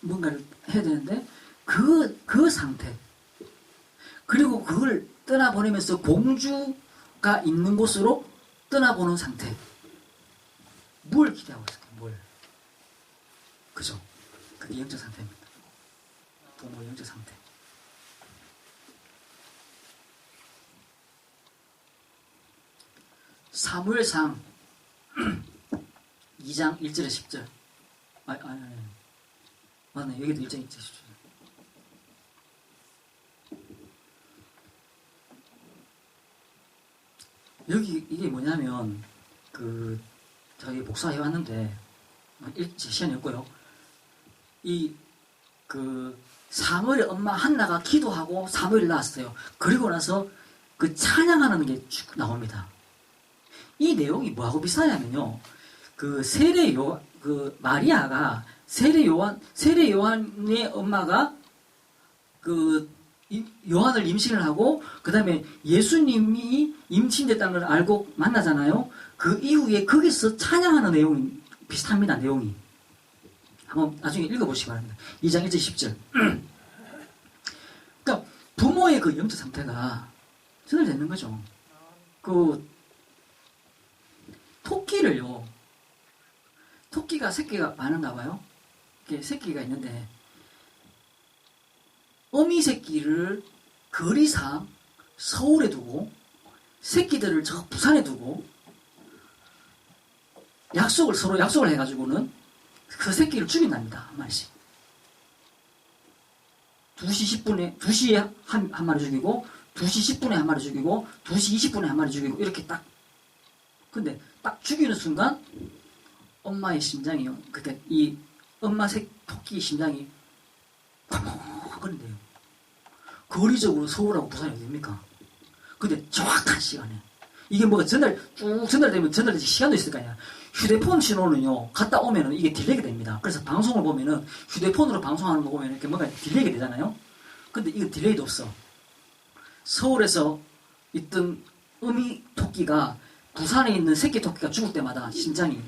뭔가를 해야 되는데 그 상태 그리고 그걸 떠나보내면서 공주가 있는 곳으로 떠나보는 상태 뭘 기대하고 있을까요? 뭘? 그죠? 그게 영적 상태입니다. 부모의 영적 상태. 사무엘상 2장 1절에 10절 아니. 맞네. 여기도 1장 1절 10절. 여기 이게 뭐냐면 저희 복사해 왔는데 시간이 없고요. 사무엘의 엄마 한나가 기도하고 사무엘을 낳았어요. 그리고 나서 그 찬양하는 게 쭉 나옵니다. 이 내용이 뭐하고 비슷하냐면요. 마리아가 세례 요한의 엄마가 요한을 임신을 하고 그 다음에 예수님이 임신됐다는 걸 알고 만나잖아요. 그 이후에 거기서 찬양하는 내용이 비슷합니다. 내용이. 한번 나중에 읽어보시기 바랍니다. 2장 1절 10절. 그러니까 부모의 그 영적 상태가 전달되는 거죠. 그 토끼를요. 토끼가 새끼가 많은가 봐요. 이렇게 새끼가 있는데 어미 새끼를 거리상 서울에 두고 새끼들을 저 부산에 두고 서로 약속을 해가지고는 그 새끼를 죽인답니다. 한 마리씩. 2시 10분에 2시에 한 마리 죽이고 2시 10분에 한 마리 죽이고 2시 20분에 한 마리 죽이고 이렇게 딱. 근데 딱 죽이는 순간 엄마의 심장이요. 그때 이 엄마 토끼의 심장이 그런데요. 거리적으로 서울하고 부산이 어디입니까? 근데 정확한 시간에 이게 뭐가 전달되면 전달되지 시간도 있을 거 아니야. 휴대폰 신호는요 갔다 오면은 이게 딜레이가 됩니다. 그래서 방송을 보면은 휴대폰으로 방송하는 거 보면 이렇게 뭔가 딜레이가 되잖아요. 근데 이거 딜레이도 없어. 서울에서 있던 어미 토끼가 부산에 있는 새끼 토끼가 죽을 때마다 심장이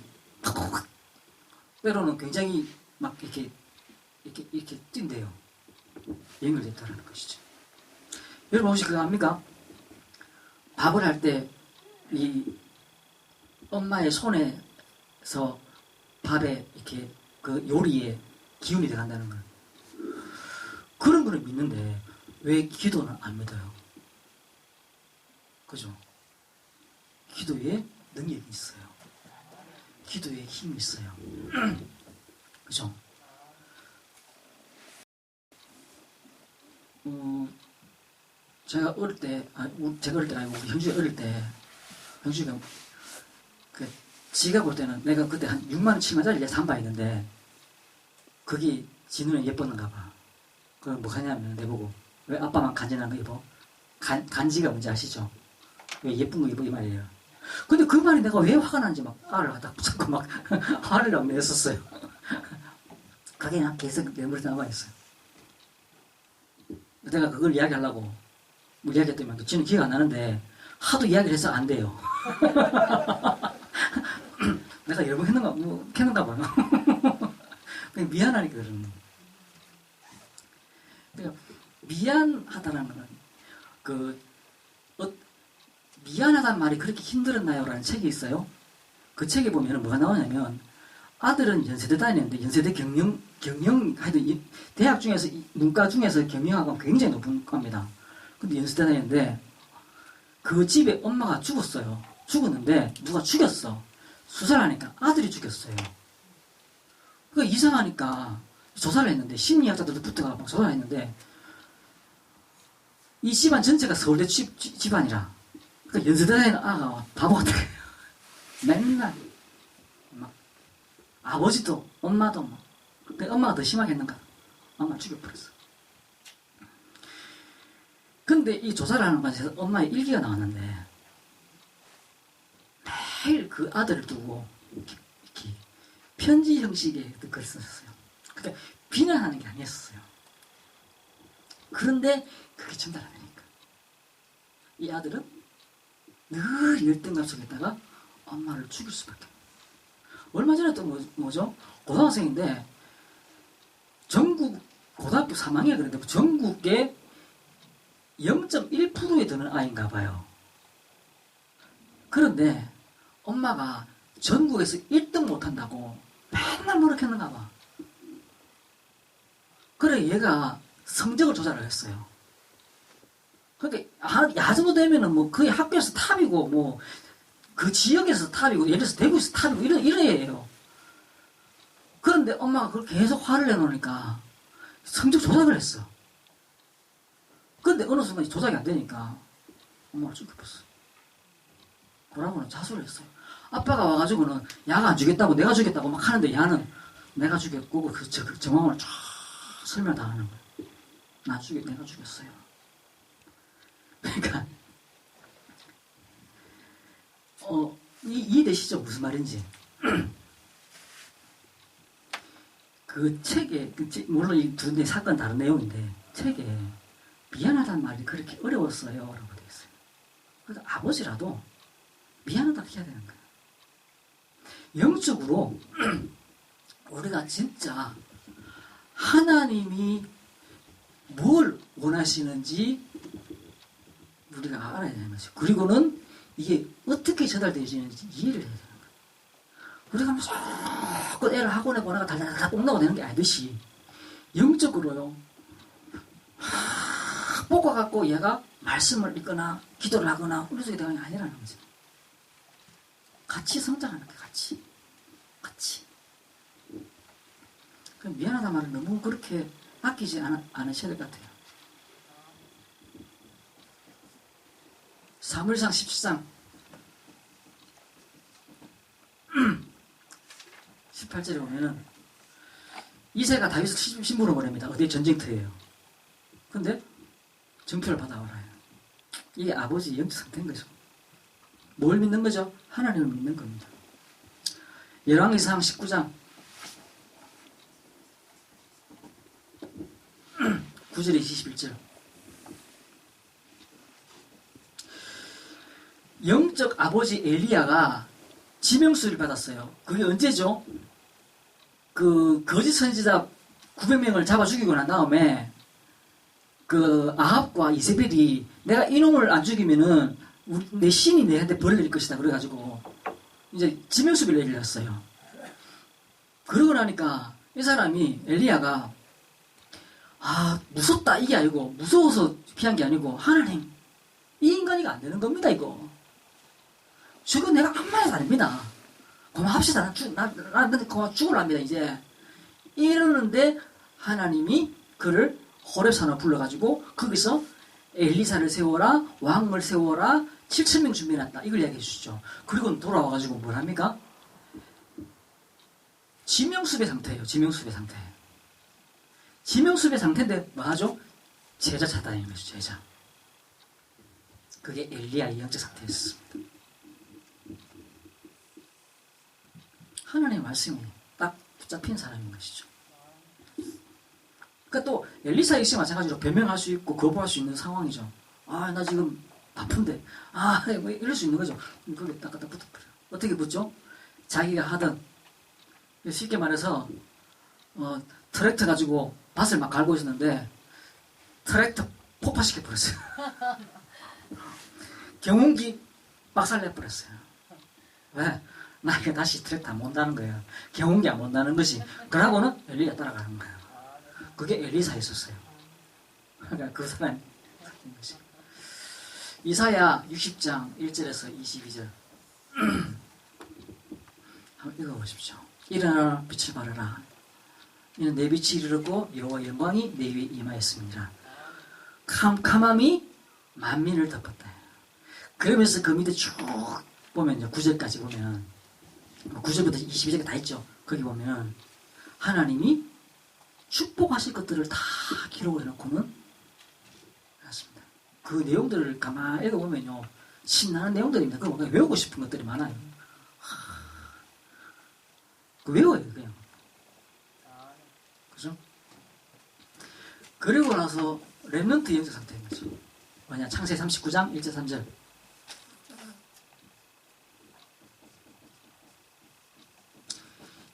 때로는 굉장히 막 이렇게 뛴대요. 연결됐다는 것이죠. 여러분 혹시 그거 압니까? 밥을 할 때 이 엄마의 손에서 밥에 이렇게 그 요리에 기운이 들어간다는 걸. 그런 거는 믿는데 왜 기도는 안 믿어요? 그죠? 기도에 능력이 있어요. 기도에 힘이 있어요. 그죠? 제가 어릴 때, 제가 어릴 때 아니고 우리 형주가 어릴 때, 형주가 지가 볼 때는 내가 그때 한 6만 7만짜리 예산바 있는데 그게 지 눈에 예뻤는가 봐. 그걸 뭐 하냐면 내보고 왜 아빠만 간지난 거 입어? 간지가 뭔지 아시죠? 왜 예쁜 거 입어 이 말이에요. 근데 그 말이 내가 왜 화가 나는지 막 알을 갖다 붙잡고 막 화를 막 냈었어요. 그게 그냥 계속 내 머리에 남아있어요. 내가 그걸 이야기하려고 뭐 이야기했더니 지는 기억 안 나는데 하도 이야기를 해서 안 돼요. 내가 여러 번 했는가 봐요. 그냥 미안하니까 그러는 거예요. 그러니까 미안하다라는 건 미안하다는 말이 그렇게 힘들었나요? 라는 책이 있어요. 그 책에 보면 뭐가 나오냐면 아들은 연세대 다니는데 연세대 하여튼 대학 중에서 문과 중에서 경영학은 굉장히 높은 과입니다. 근데 연세대 다니는데 그 집에 엄마가 죽었어요. 죽었는데 누가 죽였어. 수사를 하니까 아들이 죽였어요. 그러니까 이상하니까 조사를 했는데 심리학자들도 붙어가지고 조사를 했는데 이 집안 전체가 서울대 집안이라 그러니까 연세대 다니는 아가 바보 같아. 맨날 막 아버지도 엄마도 막 엄마가 더 심하게 했는가. 엄마 죽여버렸어. 근데 이 조사를 하는 과정에서 엄마의 일기가 나왔는데 매일 그 아들을 두고 이렇게 편지 형식의 글을 썼어요. 그러니까 비난하는 게 아니었어요. 그런데 그게 전달 안 되니까 이 아들은 늘 열등감 속에다가 엄마를 죽일 수밖에 없어요. 얼마 전에 또 뭐죠? 고등학생인데 전국 고등학교 3학년 그런데 전국에 0.1%에 드는 아이인가 봐요. 그런데 엄마가 전국에서 1등 못한다고 맨날 노력했는가 봐. 그래 얘가 성적을 조사를 했어요. 그러니까 야정도 되면은 뭐 거의 학교에서 탑이고 뭐 그 지역에서 탑이고 예를 들어서 대구에서 탑이고 이런 애예요. 그런데 엄마가 그걸 계속 화를 내놓으니까 성적 조작을 했어. 그런데 어느 순간 조작이 안 되니까 엄마가 죽여버렸어. 그러고는 자수를 했어요. 아빠가 와가지고는 야가 안 주겠다고 내가 주겠다고 막 하는데 야는 내가 죽였고 그 정황을 쫙 설명 다 하는 거예요. 내가 죽였어요. 그러니까 이해되시죠? 무슨 말인지. 그 책에 물론 이 두 개 사건 다른 내용인데 책에 미안하다는 말이 그렇게 어려웠어요. 라고 되어 있어요. 그래서 아버지라도 미안하다고 해야 되는 거예요. 영적으로 우리가 진짜 하나님이 뭘 원하시는지 우리가 알아야 되는 거죠. 그리고는 이게 어떻게 전달되어지는지 이해를 해야 되는 거예요. 우리가 자꾸 애를 학원에 보내가 달달달 뽕나고 되는 게 아니듯이 영적으로요. 볶아갖고 얘가 말씀을 읽거나 기도를 하거나 훈련속에 대응이 아니라는 거죠. 같이 성장하는 게 같이. 그럼 미안하다 말은 너무 그렇게 아끼지 않으셔야 될 것 같아요. 사무엘상 17장 18절에 보면은 이새가 다윗을 신부로 보냅니다. 어디 전쟁터예요. 근데 정표를 받아오라요. 이게 아버지 영적 상태인 거죠. 뭘 믿는 거죠? 하나님을 믿는 겁니다. 열왕기상 19장 9절에 21절. 영적 아버지 엘리야가 지명수를 받았어요. 그게 언제죠? 그 거짓 선지자 900명을 잡아 죽이고 난 다음에 그 아합과 이세벨이 내가 이놈을 안 죽이면은 내 신이 내한테 벌을 내릴 것이다. 그래가지고 이제 지명수비를 내렸어요. 그러고 나니까 이 사람이 엘리야가 무섭다 이게 아니고 무서워서 피한 게 아니고 하나님 이 인간이가 안 되는 겁니다 이거. 지금 내가 아무 말도 아닙니다. 그만합시다. 나 그만 죽을랍니다 이제. 이러는데 하나님이 그를 호렙산을 불러가지고 거기서 엘리사를 세워라, 왕을 세워라, 7,000명 준비해놨다. 이걸 이야기해 주시죠. 그리고 돌아와가지고 뭘 합니까? 지명수배 상태예요. 지명수배 상태. 지명수배 상태인데 뭐 하죠? 제자 차단하는 거죠. 제자. 그게 엘리야의 영적 상태였습니다. 하나님의 말씀이 딱 붙잡힌 사람인 것이죠. 그러니까 또 엘리사 역시 마찬가지로 변명할 수 있고 거부할 수 있는 상황이죠. 나 지금 바쁜데 뭐 이럴 수 있는 거죠. 그게 딱 갖다 붙어버려요. 어떻게 붙죠? 자기가 하던 쉽게 말해서 트랙터 가지고 밭을 막 갈고 있었는데 트랙터 폭파시켜 버렸어요. 경운기 박살내버렸어요. 왜? 나 이거 다시 트랙터 안 mon다는 거예요. 경운기 안 mon다는 것이. 그러고는 엘리야 따라가는 거예요. 그게 엘리사였었어요. 그러니까 그 사람이 이사야 60장 1절에서 22절 한번 읽어보십시오. 일어나 빛을 발하라. 이는 내 빛이 이르렀고 여호와의 영광이 내 위에 임하였습니다. 캄캄함이 만민을 덮었다. 그러면서 그 밑에 쭉 보면 9절까지 보면 9절부터 22절까지 다 있죠. 거기 보면 하나님이 축복하실 것들을 다 기록을 해놓고는 그렇습니다. 그 내용들을 가만히 읽어보면요 신나는 내용들입니다. 그거 외우고 싶은 것들이 많아요. 그 외워요 그냥. 그죠? 그리고 나서 렘넌트 영적 상태인 거죠. 뭐냐 창세기 39장 1절 3절.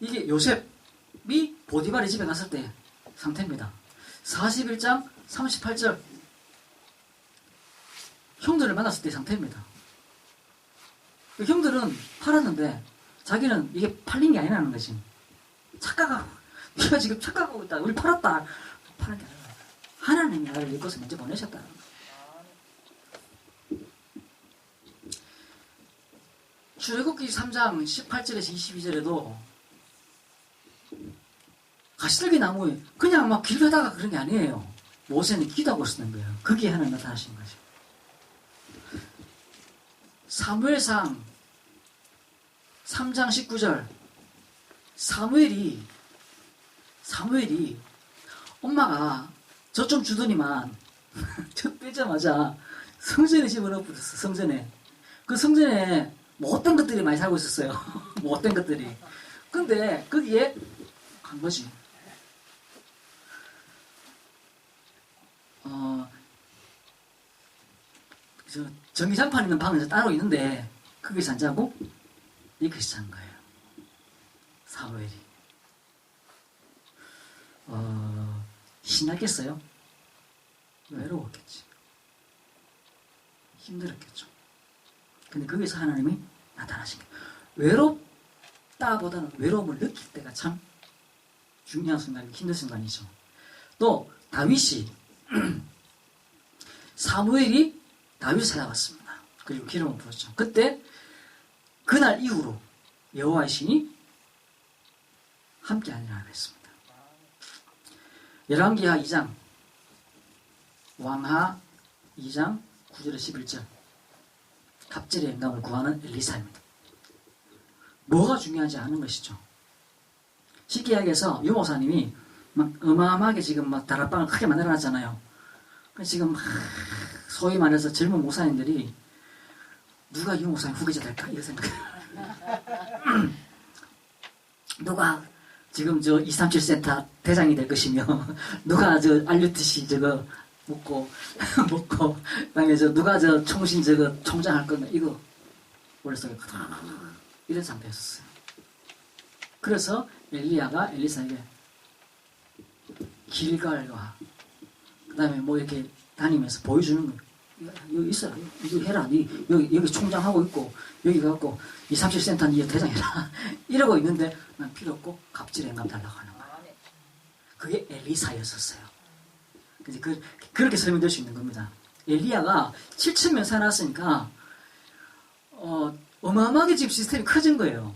이게 요셉이 보디발의 집에 갔을 때 상태입니다. 41장 38절. 형들을 만났을 때 상태입니다. 형들은 팔았는데 자기는 이게 팔린 게 아니라는 거지. 착각하고 네가 지금 착각하고 있다. 우리 팔았다. 파는 게 아니라 하나님이 나를 이것을 먼저 보내셨다. 출애굽기 3장 18절에서 22절에도 가시들기 나무에 그냥 막 길 가다가 그런 게 아니에요. 모세는 기도하고 쓰는 거예요. 거기에 하나님 나타나신 거죠. 사무엘상 3장 19절 사무엘이 엄마가 저 좀 주더니만 저 빼자마자 성전에 집어넣어 버렸어. 성전에. 그 성전에 뭐 어떤 것들이 많이 살고 있었어요. 뭐 어떤 것들이. 근데 거기에 간 거지. 전기장판 있는 방은 따로 있는데 거기서 안 자고 이것이 잔 거예요. 사무엘이. 신났겠어요? 외로웠겠지. 힘들었겠죠. 근데 거기서 하나님이 나타나신 거예요. 외롭다보다는 외로움을 느낄 때가 참 중요한 순간이고 힘든 순간이죠. 또 다윗이 사무엘이 다윗을 찾아왔습니다. 그리고 기름을 부었죠. 그때 그날 이후로 여호와의 신이 함께하니라 했습니다. 열왕기하 2장 왕하 2장 9절에 11절 갑절의 영감을 구하는 엘리사입니다. 뭐가 중요하지 않은 것이죠. 쉽게 이야기해서 유 목사님이 막 어마어마하게 지금 막 다락방을 크게 만들어놨잖아요. 지금 소위 말해서 젊은 목사님들이 누가 유 목사님 후계자 될까 이런 생각해요. 누가 지금 저 237센터 대장이 될 것이며 누가 저 알류트시 저거 먹고 그다음에 저 누가 저 총신 저거 총장할 거면 이거 머릿속에 이런 상태였었어요. 그래서 엘리야가 엘리사에게 길갈과 그다음에 뭐 이렇게 다니면서 보여주는 거예요. 여기 있어라. 이거 해라. 여기 총장하고 있고 여기 가고 237센터 니 대장해라. 이러고 있는데 난 필요 없고 갑질의 영감 달라고 하는 거예요. 그게 엘리사였었어요. 그렇게 설명될 수 있는 겁니다. 엘리야가 7,000명 살았으니까 어마어마하게 지금 시스템이 커진 거예요.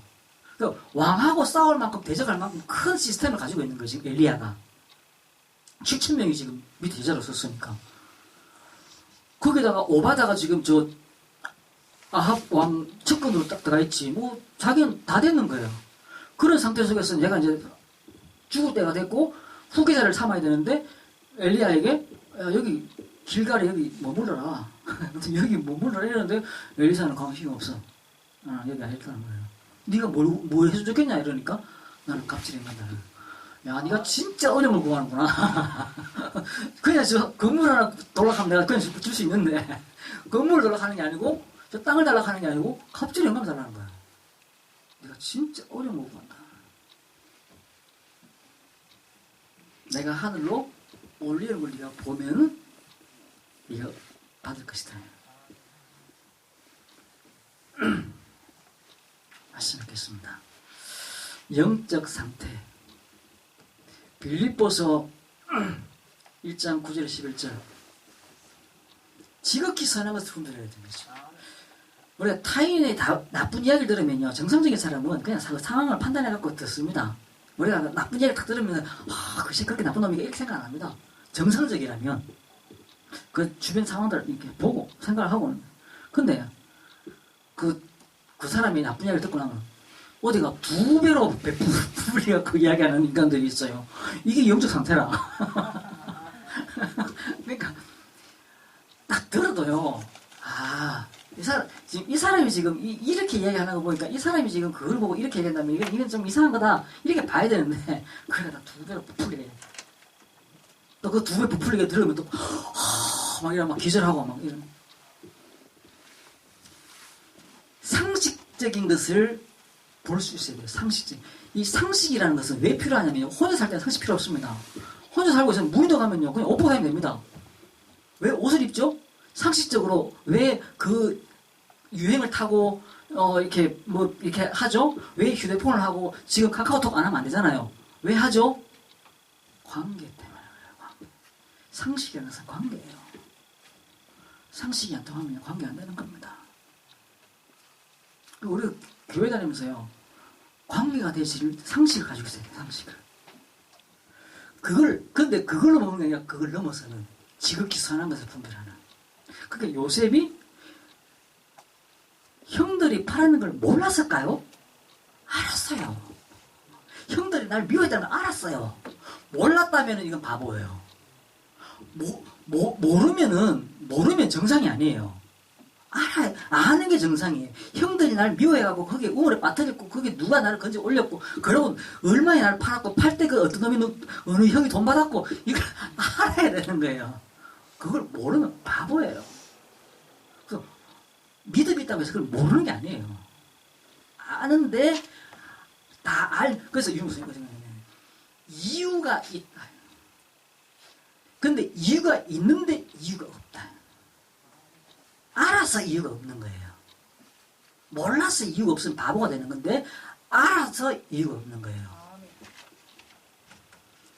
그러니까 왕하고 싸울 만큼 대적할 만큼 큰 시스템을 가지고 있는 거예요. 지금 엘리야가 7,000명이 지금 밑에 여자를 썼으니까. 거기다가 오바다가 지금 저 아합 왕 측근으로 딱 들어가 있지. 뭐 자기는 다 됐는 거예요. 그런 상태 속에서 얘가 이제 죽을 때가 됐고 후계자를 삼아야 되는데 엘리야에게 여기 길갈에 여기 머물러라. 여기 머물러라 이러는데 엘리사는 관심이 없어. 여기 안 했다는 거예요. 네가 뭘 해서 좋겠냐 이러니까 나는 갑질해 간다. 야, 네가 진짜 어려움을 구하는구나. 그냥 저 건물 하나 돌락하면 내가 그냥 줄 수 있는데 건물을 돌락하는 게 아니고 저 땅을 달락하는 게 아니고 갑질에 영감 달라는 거야. 네가 진짜 어려움을 구한다. 내가 하늘로 올리는 걸 네가 보면은 네가 받을 것이다. 말씀 읽겠습니다. 영적 상태. 빌립보서 1장 9절 11절. 지극히 선한 것을 분별해야 됩니다. 우리가 타인의 나쁜 이야기를 들으면요, 정상적인 사람은 그냥 상황을 판단해갖고 듣습니다. 우리가 나쁜 이야기 딱 들으면 글쎄 그렇게 나쁜 놈이가 이렇게 생각 안 합니다. 정상적이라면 그 주변 상황들을 이렇게 보고 생각을 하고는. 근데 그 사람이 나쁜 이야기를 듣고 나면 어디가 2배로 베풀려갖고 이야기하는 인간들이 있어요. 이게 영적 상태라. 그러니까 딱 들어도요, 이 사람이 지금 이렇게 이야기하는 거 보니까 이 사람이 지금 그걸 보고 이렇게 얘기한다면 이건 좀 이상한 거다. 이렇게 봐야 되는데 그래가 2배로 부풀리게. 또 그 2배 부풀리게 들으면 또 막 이런 막 기절하고 막 이런. 상식적인 것을 볼 수 있어야 돼요. 상식적. 이 상식이라는 것은 왜 필요하냐면요. 혼자 살 때는 상식 필요 없습니다. 혼자 살고 있으면 무리도 가면요. 그냥 옷 벗고 다니면 됩니다. 왜 옷을 입죠? 상식적으로 왜 그 유행을 타고 이렇게 뭐 이렇게 하죠? 왜 휴대폰을 하고 지금 카카오톡 안 하면 안 되잖아요. 왜 하죠? 관계 때문에 그래요. 관계. 상식이라는 것은 관계예요. 상식이 안 통하면 관계 안 되는 겁니다. 우리 교회 다니면서요, 관계가 되실 상식을 가지고 있어야 돼요. 상식을. 근데 그걸로 먹는 게 아니라 그걸 넘어서는 지극히 선한 것을 분별하는. 그러니까 요셉이 형들이 팔아는 걸 몰랐을까요? 알았어요. 형들이 날 미워했다는 걸 알았어요. 몰랐다면 이건 바보예요. 모르면 정상이 아니에요. 아는 게 정상이에요. 형들이 날 미워해가고 거기에 우물에 빠뜨렸고 거기에 누가 나를 건져 올렸고 그러고 얼마나 나를 팔았고 팔 때 그 어떤 놈이 어느 형이 돈 받았고 이걸 알아야 되는 거예요. 그걸 모르면 바보예요. 믿음이 있다고 해서 그걸 모르는 게 아니에요. 아는데 그래서 이런 무슨 이유가 있다. 근데 이유가 있는데 이유가 없다. 알아서 이유가 없는 거예요. 몰라서 이유가 없으면 바보가 되는 건데 알아서 이유가 없는 거예요.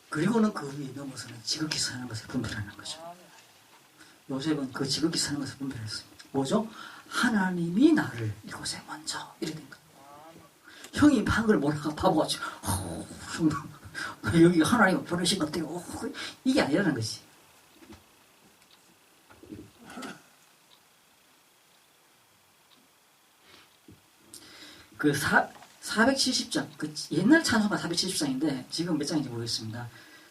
그리고는 그 위에 넘어서는 지극히 선한 것을 분별하는 거죠. 요셉은 그 지극히 선한 것을 분별했습니다. 뭐죠? 하나님이 나를 이곳에 먼저 이래 된 거예요. 형이 방을 몰라가 바보같이 여기 하나님 보내신 것 같아요. 이게 아니라는 것이. 그 470장, 그 옛날 찬송가 470장인데 지금 몇 장인지 모르겠습니다.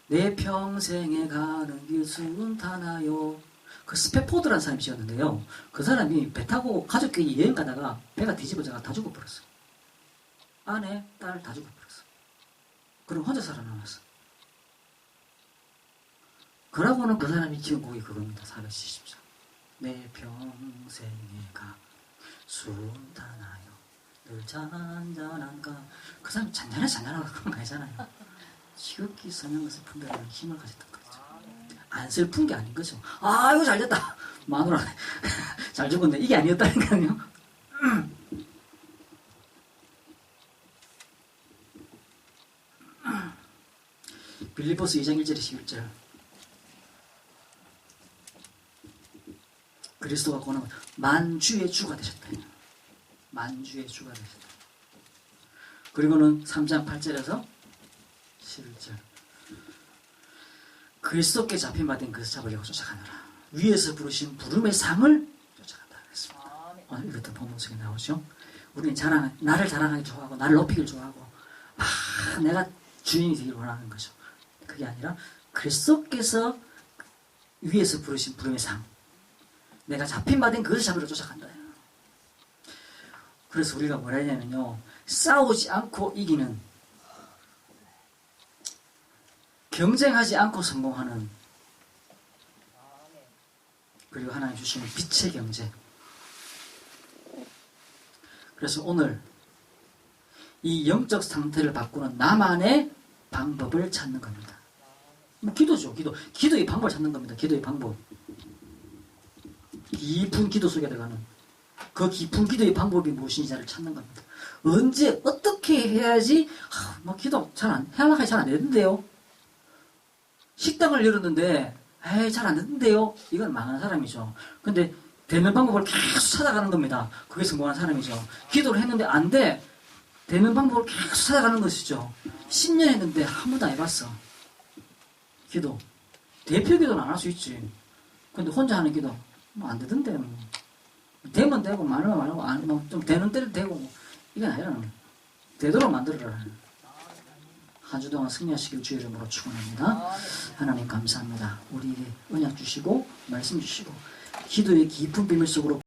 내 평생에 가는 길 순탄하여. 그 스페포드라는 사람이 지었는데요. 그 사람이 배 타고 가족끼리 여행 가다가 배가 뒤집어져가 다 죽어버렸어요. 아내, 딸 다 죽어버렸어요. 그럼 혼자 살아남았어. 그러고는 그 사람이 지은 곡이 그겁니다. 470장. 내 평생에 가 순탄하여 늘 잔잔한가. 그 사람이 잔잔하고 그런 거 아니잖아요. 지극히 선한 것을 분별하는 힘을 가졌던 거죠. 안 슬픈 게 아닌 거죠. 이거 잘 됐다. 마누라 잘 죽었네. 이게 아니었다니까요. 빌립보서 2장 1절에 11절. 그리스도가 권하고 만주의 주가 되셨다. 만주의 주가 되셨다. 그리고는 3장 8절에서 11절. 그리스도께 잡힌 바된 그것을 잡으려고 쫓아가느라 위에서 부르신 부름의 상을 쫓아간다 그랬습니다. 오늘 이것도 본문 속에 나오죠. 우리는 나를 자랑하기 좋아하고 나를 높이길 좋아하고 내가 주인이 되기를 원하는 거죠. 그게 아니라 그리스도께서 위에서 부르신 부름의 상, 내가 잡힌 바된 그것을 잡으러 쫓아간다. 그래서 우리가 뭐라 했냐면요, 싸우지 않고 이기는, 경쟁하지 않고 성공하는, 그리고 하나님 주시는 빛의 경제. 그래서 오늘 이 영적 상태를 바꾸는 나만의 방법을 찾는 겁니다. 기도죠. 기도의 방법을 찾는 겁니다. 기도의 방법. 깊은 기도 속에 들어가는 그 깊은 기도의 방법이 무엇인지를 찾는 겁니다. 언제 어떻게 해야지 기도 해야만 잘 안 되는데요. 식당을 열었는데 잘 안 되는데요. 이건 망한 사람이죠. 근데 되는 방법을 계속 찾아가는 겁니다. 그게 성공한 사람이죠. 기도를 했는데 안 돼. 되는 방법을 계속 찾아가는 것이죠. 10년 했는데 한 번도 안 해봤어. 기도. 대표 기도는 안 할 수 있지. 근데 혼자 하는 기도 안 되던데. 되면 되고 말면 말고 좀 되는 때도 되고 이건 아니라 되도록 만들어라. 한 주 동안 승리하시길 주의 이름으로 축원합니다. 하나님 감사합니다. 우리에게 은약 주시고 말씀 주시고 기도의 깊은 비밀 속으로